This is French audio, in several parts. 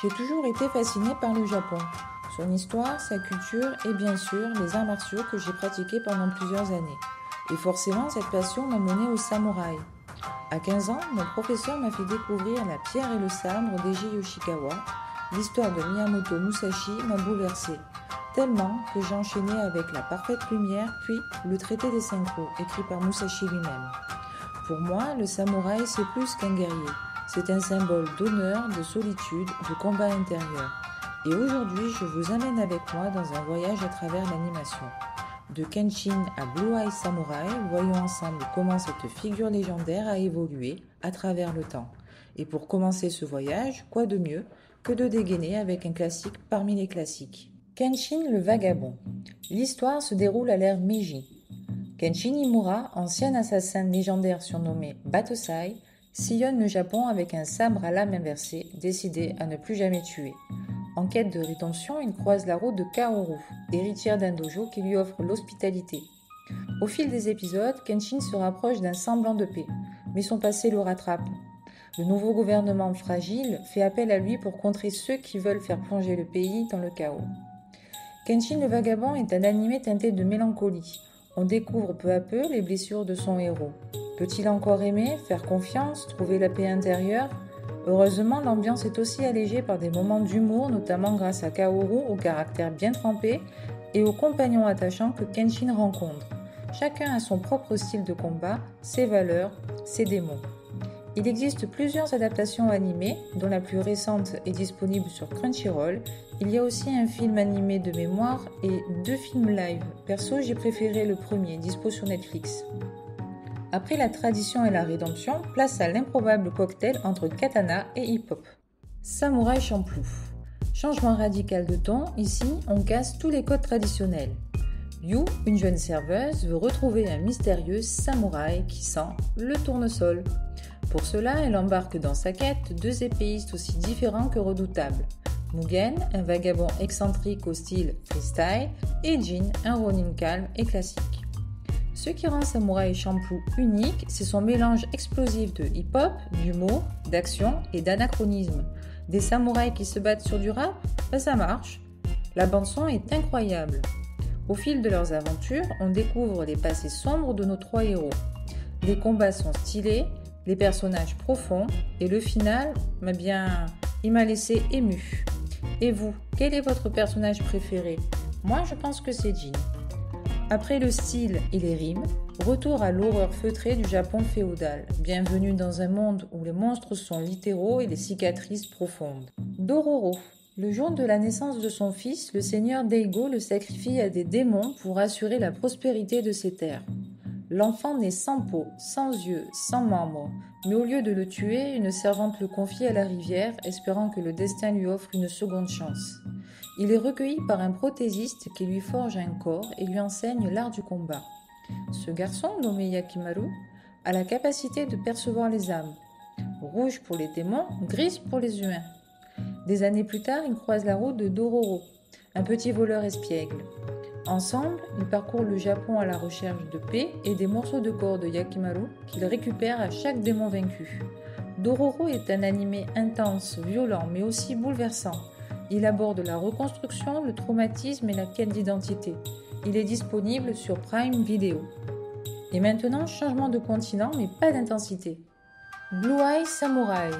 J'ai toujours été fascinée par le Japon, son histoire, sa culture et bien sûr les arts martiaux que j'ai pratiqués pendant plusieurs années. Et forcément, cette passion m'a menée au samouraï. À 15 ans, mon professeur m'a fait découvrir La pierre et le sabre d'Eiji Yoshikawa. L'histoire de Miyamoto Musashi m'a bouleversée, tellement que j'ai enchaîné avec La parfaite lumière, puis Le traité des 5 roues, écrit par Musashi lui-même. Pour moi, le samouraï, c'est plus qu'un guerrier. C'est un symbole d'honneur, de solitude, de combat intérieur. Et aujourd'hui, je vous amène avec moi dans un voyage à travers l'animation. De Kenshin à Blue Eye Samurai, voyons ensemble comment cette figure légendaire a évolué à travers le temps. Et pour commencer ce voyage, quoi de mieux que de dégainer avec un classique parmi les classiques. Kenshin le vagabond. L'histoire se déroule à l'ère Meiji. Kenshin Himura, ancien assassin légendaire surnommé Batosai, sillonne le Japon avec un sabre à lame inversée, décidé à ne plus jamais tuer. En quête de rédemption, il croise la route de Kaoru, héritière d'un dojo qui lui offre l'hospitalité. Au fil des épisodes, Kenshin se rapproche d'un semblant de paix, mais son passé le rattrape. Le nouveau gouvernement fragile fait appel à lui pour contrer ceux qui veulent faire plonger le pays dans le chaos. Kenshin le vagabond est un animé teinté de mélancolie. On découvre peu à peu les blessures de son héros. Peut-il encore aimer, faire confiance, trouver la paix intérieure ? Heureusement, l'ambiance est aussi allégée par des moments d'humour, notamment grâce à Kaoru, au caractère bien trempé, et aux compagnons attachants que Kenshin rencontre. Chacun a son propre style de combat, ses valeurs, ses démons. Il existe plusieurs adaptations animées, dont la plus récente est disponible sur Crunchyroll. Il y a aussi un film animé de mémoire et 2 films live. Perso, j'ai préféré le premier, dispo sur Netflix. Après la tradition et la rédemption, place à l'improbable cocktail entre katana et hip-hop. Samouraï Champloo. Changement radical de ton, ici on casse tous les codes traditionnels. Yu, une jeune serveuse, veut retrouver un mystérieux samouraï qui sent le tournesol. Pour cela, elle embarque dans sa quête 2 épéistes aussi différents que redoutables. Mugen, un vagabond excentrique au style freestyle, et Jin, un ronin calme et classique. Ce qui rend Samouraï Champloo unique, c'est son mélange explosif de hip-hop, d'humour, d'action et d'anachronisme. Des samouraïs qui se battent sur du rap, ça marche. La bande-son est incroyable. Au fil de leurs aventures, on découvre les passés sombres de nos 3 héros. Les combats sont stylés, les personnages profonds, et le final, il m'a laissé ému. Et vous, quel est votre personnage préféré ? Moi, je pense que c'est Jin. Après le style et les rimes, retour à l'horreur feutrée du Japon féodal. Bienvenue dans un monde où les monstres sont littéraux et les cicatrices profondes. Dororo. Le jour de la naissance de son fils, le seigneur Daigo le sacrifie à des démons pour assurer la prospérité de ses terres. L'enfant naît sans peau, sans yeux, sans membres, mais au lieu de le tuer, une servante le confie à la rivière, espérant que le destin lui offre une seconde chance. Il est recueilli par un prothésiste qui lui forge un corps et lui enseigne l'art du combat. Ce garçon, nommé Yakimaru, a la capacité de percevoir les âmes. Rouge pour les démons, grise pour les humains. Des années plus tard, il croise la route de Dororo, un petit voleur espiègle. Ensemble, ils parcourent le Japon à la recherche de paix et des morceaux de corps de Yakimaru qu'ils récupèrent à chaque démon vaincu. Dororo est un animé intense, violent, mais aussi bouleversant. Il aborde la reconstruction, le traumatisme et la quête d'identité. Il est disponible sur Prime Video. Et maintenant, changement de continent, mais pas d'intensité. Blue Eye Samurai.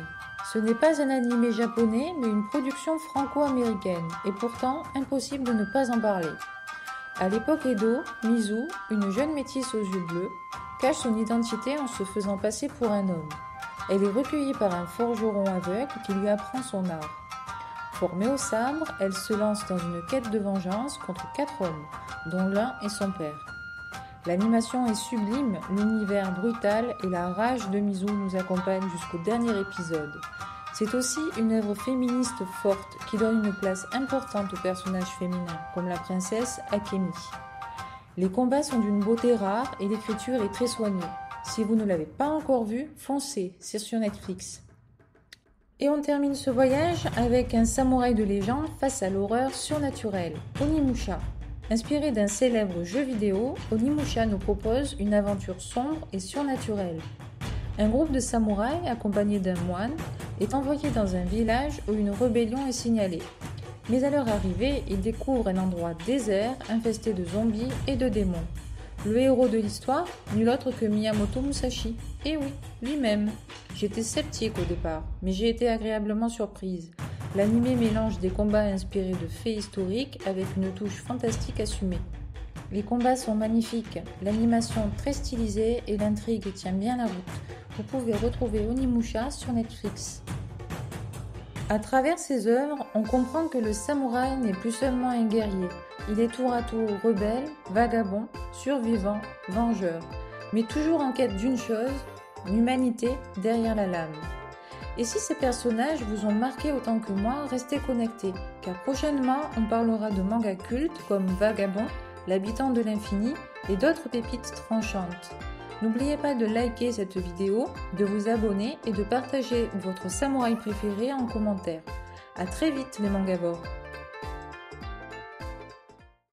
Ce n'est pas un animé japonais, mais une production franco-américaine, et pourtant impossible de ne pas en parler. À l'époque Edo, Mizu, une jeune métisse aux yeux bleus, cache son identité en se faisant passer pour un homme. Elle est recueillie par un forgeron aveugle qui lui apprend son art. Formée au sabre, elle se lance dans une quête de vengeance contre 4 hommes, dont l'un est son père. L'animation est sublime, l'univers brutal et la rage de Mizu nous accompagnent jusqu'au dernier épisode. C'est aussi une œuvre féministe forte qui donne une place importante aux personnages féminins, comme la princesse Akemi. Les combats sont d'une beauté rare et l'écriture est très soignée. Si vous ne l'avez pas encore vu, foncez, c'est sur Netflix. Et on termine ce voyage avec un samouraï de légende face à l'horreur surnaturelle, Onimusha. Inspiré d'un célèbre jeu vidéo, Onimusha nous propose une aventure sombre et surnaturelle. Un groupe de samouraïs, accompagné d'un moine, est envoyé dans un village où une rébellion est signalée. Mais à leur arrivée, ils découvrent un endroit désert infesté de zombies et de démons. Le héros de l'histoire, nul autre que Miyamoto Musashi. Eh oui, lui-même. J'étais sceptique au départ, mais j'ai été agréablement surprise. L'anime mélange des combats inspirés de faits historiques avec une touche fantastique assumée. Les combats sont magnifiques, l'animation très stylisée et l'intrigue tient bien la route. Vous pouvez retrouver Onimusha sur Netflix. À travers ses œuvres, on comprend que le samouraï n'est plus seulement un guerrier. Il est tour à tour rebelle, vagabond, survivant, vengeur, mais toujours en quête d'une chose, l'humanité derrière la lame. Et si ces personnages vous ont marqué autant que moi, restez connectés, car prochainement on parlera de mangas cultes comme Vagabond, L'habitant de l'infini et d'autres pépites tranchantes. N'oubliez pas de liker cette vidéo, de vous abonner et de partager votre samouraï préféré en commentaire. A très vite les mangavores.